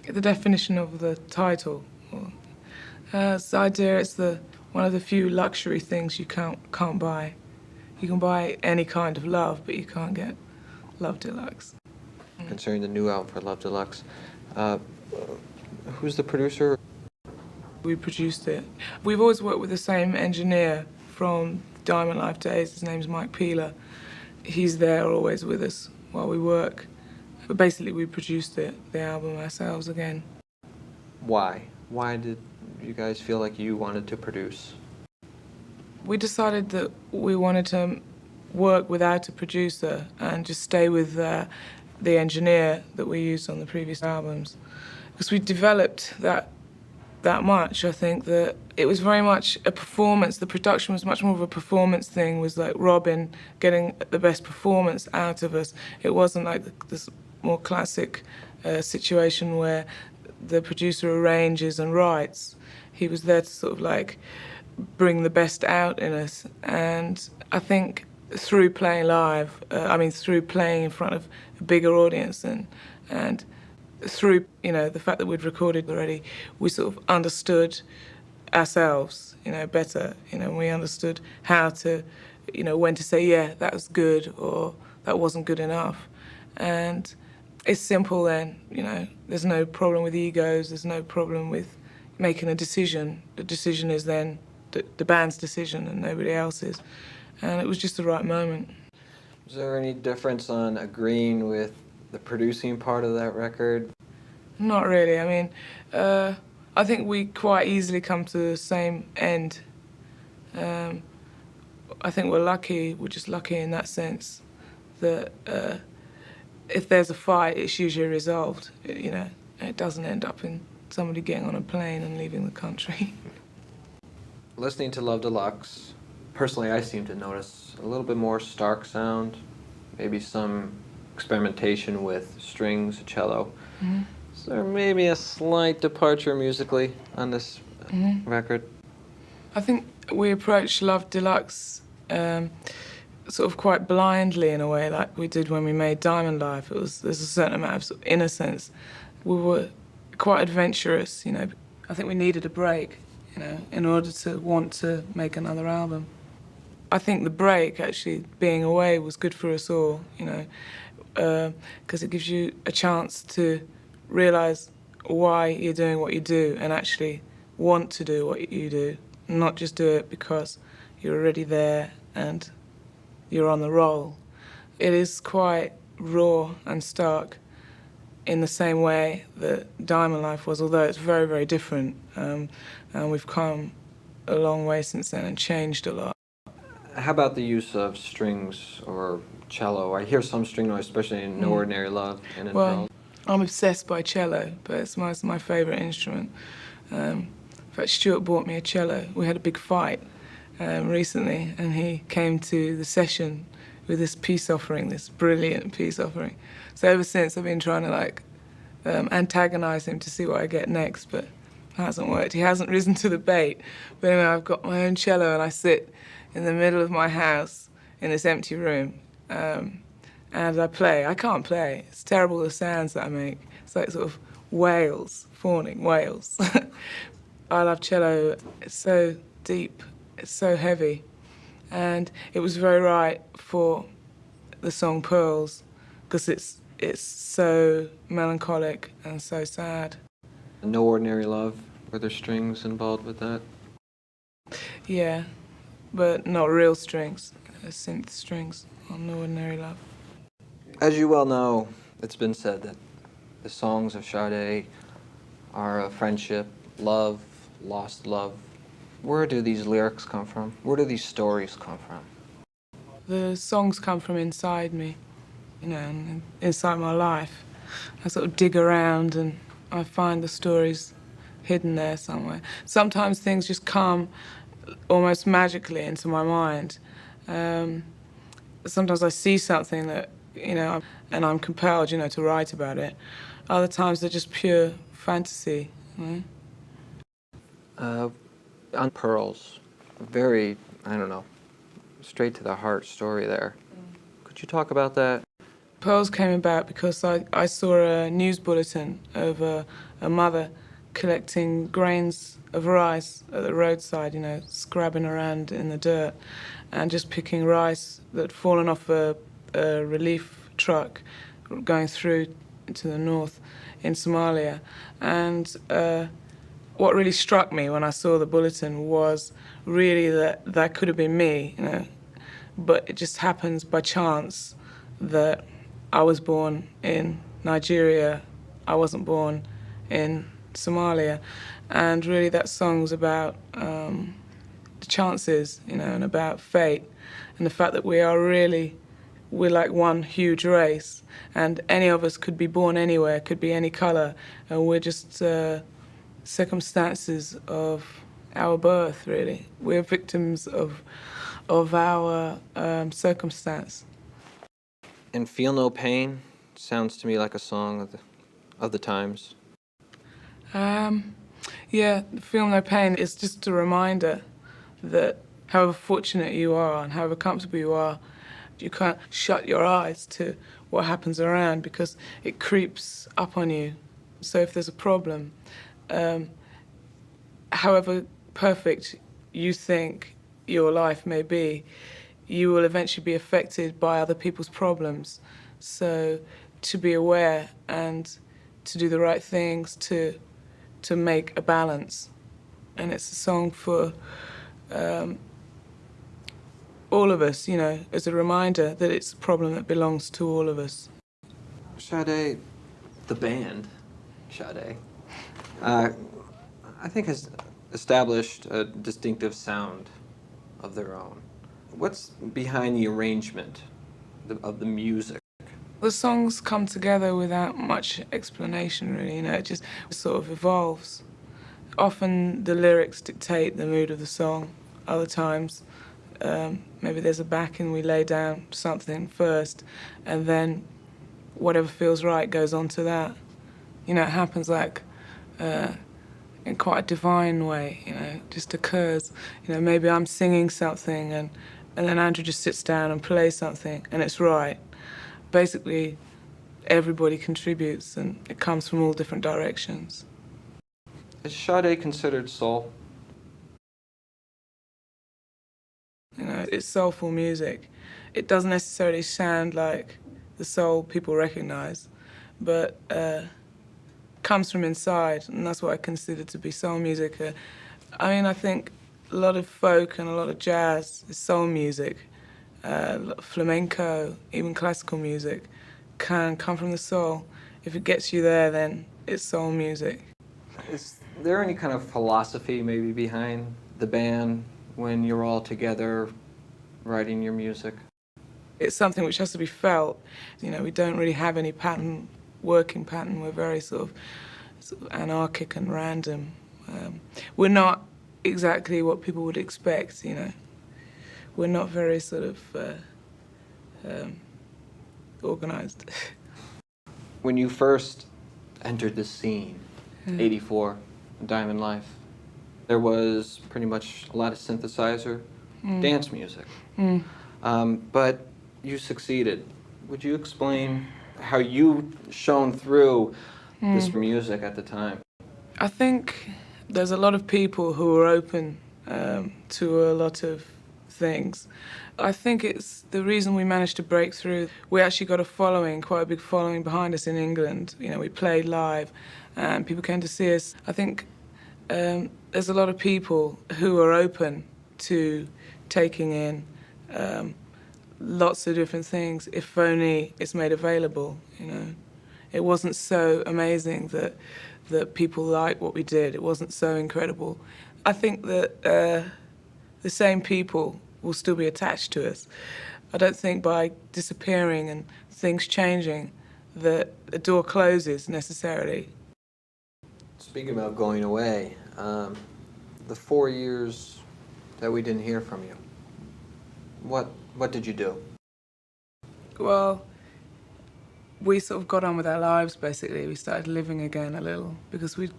the definition of the title. Sade, it's one of the few luxury things you can't buy. You can buy any kind of love, but you can't get Love Deluxe. Concerning the new album for Love Deluxe, who's the producer? We produced it. We've always worked with the same engineer from Diamond Life days. His name's Mike Peeler. He's there always with us while we work. But basically we produced the album ourselves again. Why? Why did you guys feel like you wanted to produce? We decided that we wanted to work without a producer and just stay with the engineer that we used on the previous albums. Because we developed that much, I think, that it was very much a performance. The production was much more of a performance thing, was like Robin getting the best performance out of us. It wasn't like this more classic situation where the producer arranges and writes. He was there to sort of like bring the best out in us. And I think through playing live, through playing in front of a bigger audience and through, the fact that we'd recorded already, we sort of understood ourselves, better. We understood how to, when to say, yeah, that was good or that wasn't good enough. And it's simple then, there's no problem with egos, there's no problem with making a decision. The decision is then the band's decision and nobody else's. And it was just the right moment. Was there any difference on agreeing with the producing part of that record? Not really. I think we quite easily come to the same end. I think we're just lucky in that sense that if there's a fight, it's usually resolved. It doesn't end up in somebody getting on a plane and leaving the country. Listening to Love Deluxe, personally I seem to notice a little bit more stark sound, maybe some experimentation with strings, cello. Mm-hmm. Is there maybe a slight departure musically on this record? I think we approached Love Deluxe sort of quite blindly in a way, like we did when we made Diamond Life. There's a certain amount of, sort of innocence. We were quite adventurous, I think we needed a break, in order to want to make another album. I think the break, actually, being away was good for us all, because it gives you a chance to realise why you're doing what you do and actually want to do what you do, not just do it because you're already there and you're on the roll. It is quite raw and stark in the same way that Diamond Life was, although it's very, very different. And we've come a long way since then and changed a lot. How about the use of strings or cello? I hear some string noise, especially in No Ordinary Love and in Pearl. I'm obsessed by cello, but it's my favourite instrument. In fact, Stuart bought me a cello. We had a big fight recently, and he came to the session with this peace offering, this brilliant peace offering. So ever since, I've been trying to antagonise him to see what I get next, but it hasn't worked. He hasn't risen to the bait. But anyway, I've got my own cello, and I sit in the middle of my house in this empty room, and I play. I can't play. It's terrible, the sounds that I make. It's like sort of wails, fawning wails. I love cello. It's so deep. It's so heavy. And it was very right for the song Pearls, because it's so melancholic and so sad. No Ordinary Love, were there strings involved with that? Yeah, but not real strings, synth strings on No Ordinary Love. As you well know, it's been said that the songs of Sade are of friendship, love, lost love. Where do these lyrics come from? Where do these stories come from? The songs come from inside me, and inside my life. I sort of dig around and I find the stories hidden there somewhere. Sometimes things just come almost magically into my mind. Sometimes I see something that, and I'm compelled, to write about it. Other times they're just pure fantasy. On Pearls, very, straight to the heart story there. Could you talk about that? Pearls came about because I saw a news bulletin of a mother collecting grains of rice at the roadside, you know, scrabbing around in the dirt and just picking rice that had fallen off a relief truck going through to the north in Somalia. And what really struck me when I saw the bulletin was really that could have been me, you know, but it just happens by chance that I was born in Nigeria. I wasn't born in Somalia. And really that song's about the chances, you know, and about fate and the fact that we're like one huge race and any of us could be born anywhere, could be any colour, and we're just circumstances of our birth, really. We're victims of our circumstance. And Feel No Pain sounds to me like a song of the times. Yeah, Feel No Pain is just a reminder that however fortunate you are and however comfortable you are, you can't shut your eyes to what happens around because it creeps up on you. So if there's a problem, however perfect you think your life may be, you will eventually be affected by other people's problems. So to be aware and to do the right things to make a balance. And it's a song for all of us, you know, as a reminder that it's a problem that belongs to all of us. Sade, the band, Sade, I think has established a distinctive sound of their own. What's behind the arrangement of the music? The songs come together without much explanation, really, you know, it just sort of evolves. Often the lyrics dictate the mood of the song. Other times, maybe there's a backing, we lay down something first, and then whatever feels right goes on to that. You know, it happens like in quite a divine way, you know, it just occurs. You know, maybe I'm singing something and then Andrew just sits down and plays something and it's right. Basically, everybody contributes and it comes from all different directions. Is Sade considered soul? You know, it's soulful music. It doesn't necessarily sound like the soul people recognize, but comes from inside, and that's what I consider to be soul music. I mean, I think a lot of folk and a lot of jazz is soul music. Flamenco, even classical music, can come from the soul. If it gets you there, then it's soul music. Is there any kind of philosophy maybe behind the band when you're all together writing your music? It's something which has to be felt. You know, we don't really have any working pattern. We're very sort of anarchic and random. We're not exactly what people would expect, you know. We're not very sort of organized. When you first entered the scene, 84, Diamond Life, there was pretty much a lot of synthesizer, dance music. But you succeeded. Would you explain how you shone through this music at the time? I think there's a lot of people who are open to a lot of things. I think it's the reason we managed to break through. We actually got a following, quite a big following behind us in England. You know, we played live and people came to see us. I think there's a lot of people who are open to taking in lots of different things if only it's made available, you know. It wasn't so amazing that people liked what we did. It wasn't so incredible. I think that the same people will still be attached to us. I don't think by disappearing and things changing that the door closes necessarily. Speaking about going away, the 4 years that we didn't hear from you, what did you do? Well, we sort of got on with our lives, basically. We started living again a little because we'd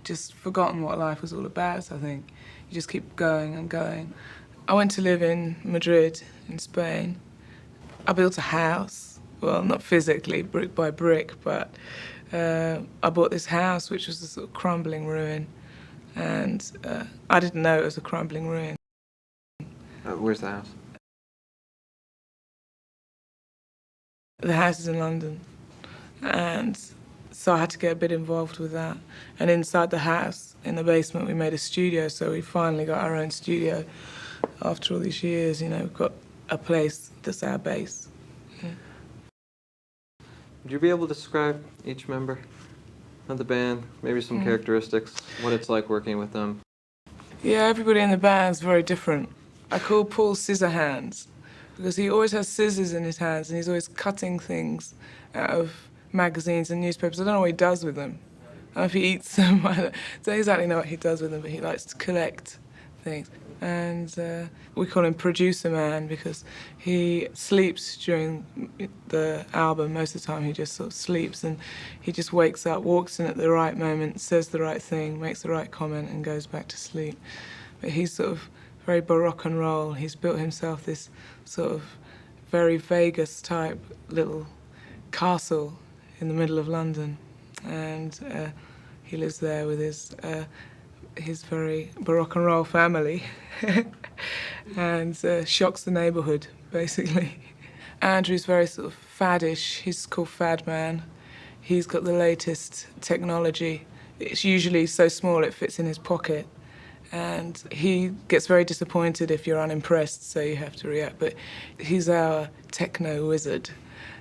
just forgotten what life was all about, I think. You just keep going and going. I went to live in Madrid, in Spain. I built a house. well, not physically, brick by brick, but I bought this house, which was a sort of crumbling ruin, and I didn't know it was a crumbling ruin. Where's the house? The house is in London, and so I had to get a bit involved with that. And inside the house, in the basement, we made a studio, so we finally got our own studio. After all these years, you know, we've got a place that's our base. Yeah. Would you be able to describe each member of the band, maybe some characteristics, what it's like working with them? Yeah, everybody in the band's very different. I call Paul Scissorhands because he always has scissors in his hands and he's always cutting things out of magazines and newspapers. I don't know what he does with them. I don't know if he eats them. I don't exactly know what he does with them, but he likes to collect things. And we call him Producer Man because he sleeps during the album. Most of the time he just sort of sleeps and he just wakes up, walks in at the right moment, says the right thing, makes the right comment and goes back to sleep. But he's sort of very baroque and roll. He's built himself this sort of very Vegas type little castle in the middle of London. And he lives there with his very baroque and roll family and shocks the neighbourhood, basically. Andrew's very sort of faddish. He's called Fad Man. He's got the latest technology. It's usually so small it fits in his pocket. And he gets very disappointed if you're unimpressed, so you have to react. But he's our techno wizard.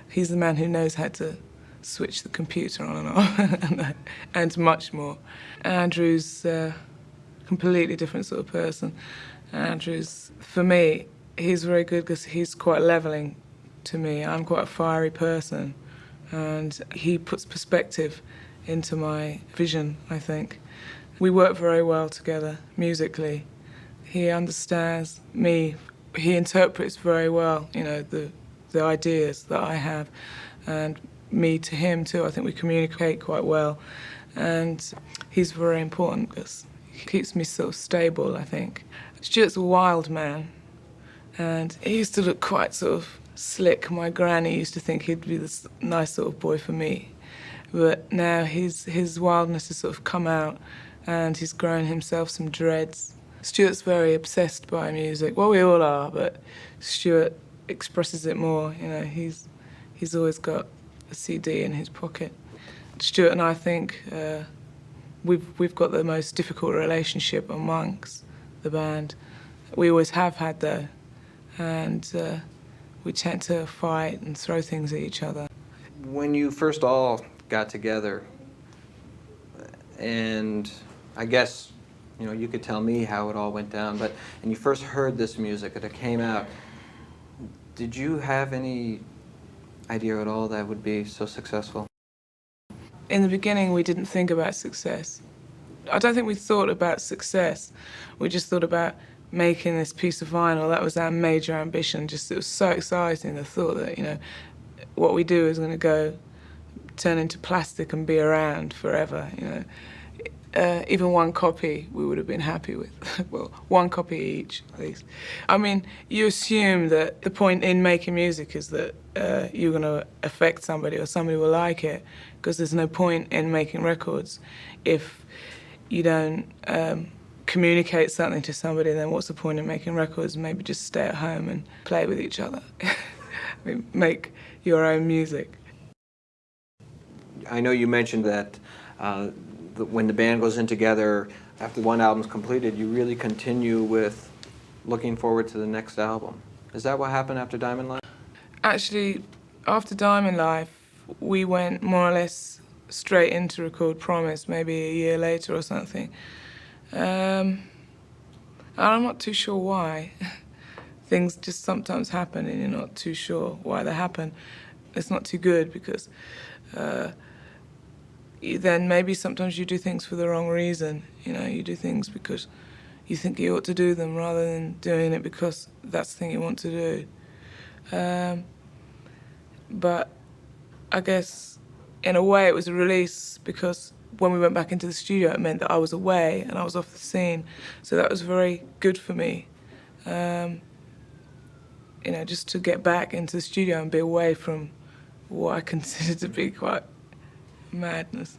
He's the man who knows how to switch the computer on and off and much more. Andrew's completely different sort of person. Andrew's, for me, he's very good because he's quite levelling to me. I'm quite a fiery person, and he puts perspective into my vision, I think. We work very well together musically. He understands me. He interprets very well, you know, the ideas that I have, and me to him too. I think we communicate quite well, and he's very important because he keeps me sort of stable, I think. Stuart's a wild man, and he used to look quite sort of slick. My granny used to think he'd be this nice sort of boy for me, but now his wildness has sort of come out, and he's grown himself some dreads. Stuart's very obsessed by music. Well, we all are, but Stuart expresses it more. You know, he's always got a CD in his pocket. Stuart and I think we've got the most difficult relationship amongst the band. We always have had though, and we tend to fight and throw things at each other. When you first all got together, and I guess, you know, you could tell me how it all went down, but and you first heard this music and it came out, did you have any idea at all that would be so successful? In the beginning, we didn't think about success. I don't think we thought about success. We just thought about making this piece of vinyl. That was our major ambition. Just, it was so exciting, the thought that, you know, what we do is going to go turn into plastic and be around forever, you know. Even one copy we would have been happy with. Well, one copy each, at least. I mean, you assume that the point in making music is that you're going to affect somebody or somebody will like it, because there's no point in making records if you don't communicate something to somebody. Then what's the point in making records? Maybe just stay at home and play with each other. I mean, make your own music. I know you mentioned that when the band goes in together, after one album's completed, you really continue with looking forward to the next album. Is that what happened after Diamond Life? Actually, after Diamond Life, we went more or less straight into record Promise, maybe a year later or something. And I'm not too sure why. Things just sometimes happen and you're not too sure why they happen. It's not too good because then maybe sometimes you do things for the wrong reason. You know, you do things because you think you ought to do them rather than doing it because that's the thing you want to do. But I guess in a way it was a release because when we went back into the studio it meant that I was away and I was off the scene. So that was very good for me. You know, just to get back into the studio and be away from what I consider to be quite madness.